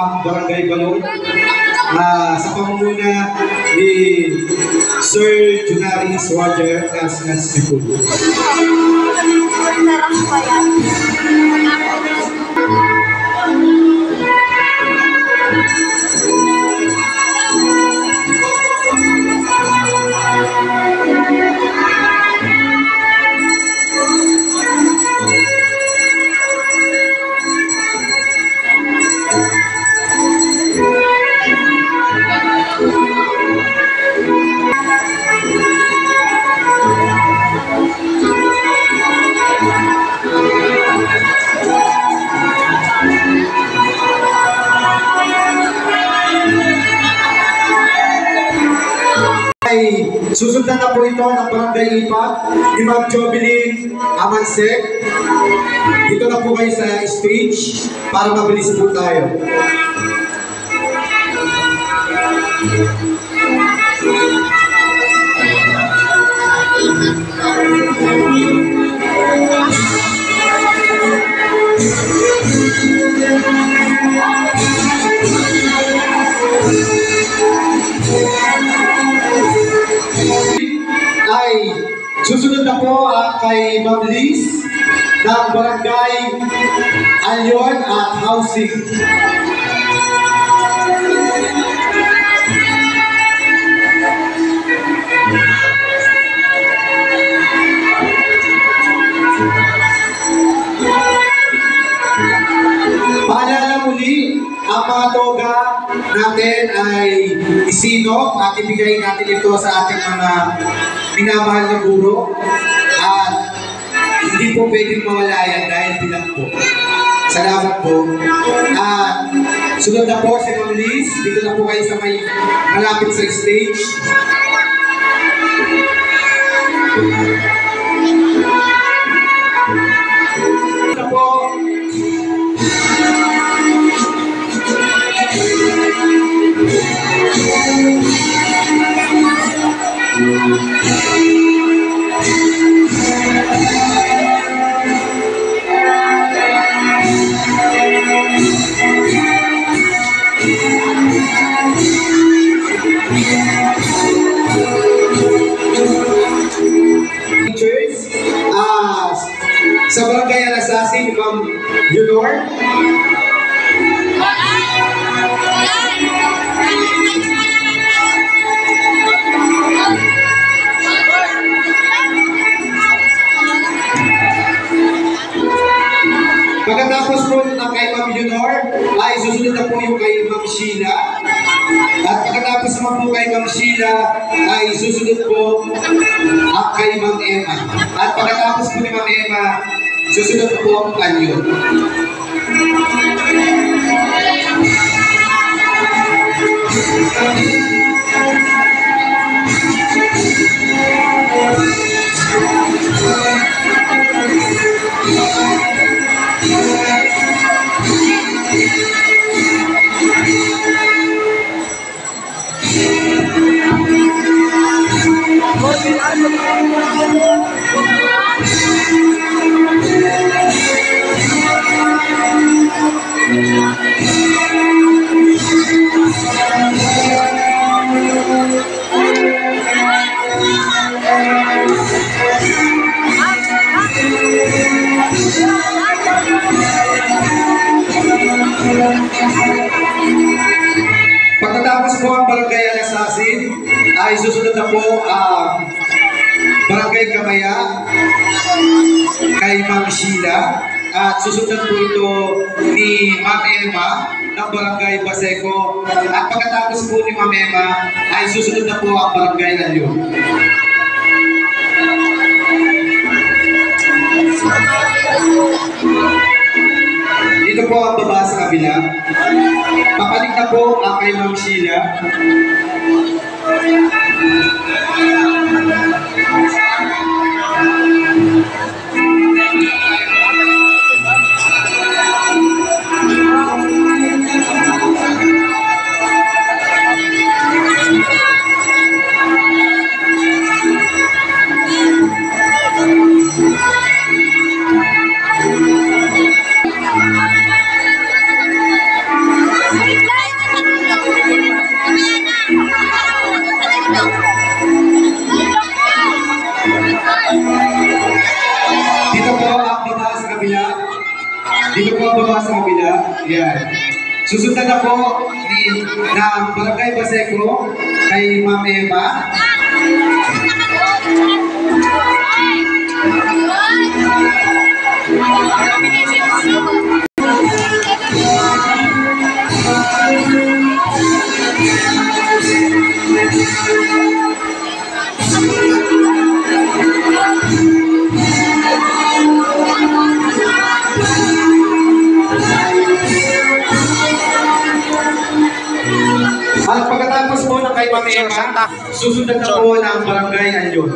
ang Barangay Balong sa pamumuno ni Sir Junaris Roger Cascas Pipulo. Susundan na po ito ng Barangay Ipat ni Ma'am Jovelyn Amansek. Dito na po kayo sa stage para mabilis po tayo. Ay susunod na po kay Ma'am Liz ng Barangay Alyon at Housing. Paalala muli, ang mga toga natin ay isinop at ibigay natin ito sa ating mga minamahal na guro at hindi po pwedeng mawala yan dahil bilang po. Salamat po. At sunod na po si Ma'am Liz, dito na po kayo sa may malapit sa stage. Ito po. Sa Barangay Alasasin, Ma'am Yunor. Pagkatapos po ng kay Ma'am Yunor, ay susunod na po yung kay Ma'am Sheila. At pagkatapos naman po kay Ma'am Sheila, ay susunod po ang kay Ma'am Emma. At pagkatapos po ni Ma'am Emma, susunod po ang kanyo. Pagkatapos po ang Barangay Alasasin, ay susunod na po ang Barangay Kamaya kay Ma'am Sheila. At susunod po ito ni Ma'am Emma ng Barangay Baseco. At pagkatapos po ni Ma'am Emma, ay susunod na po ang Barangay Alyon. Dito po ang baba sa kabila. Papalit na po ang kay Ma'am Sheila. Yan. Susundan na po ng Barangay Baseco kay Ma'am Eva. At pagkatapos po ng kay Ma'am Eva, susundan na po ng Barangay Alyon.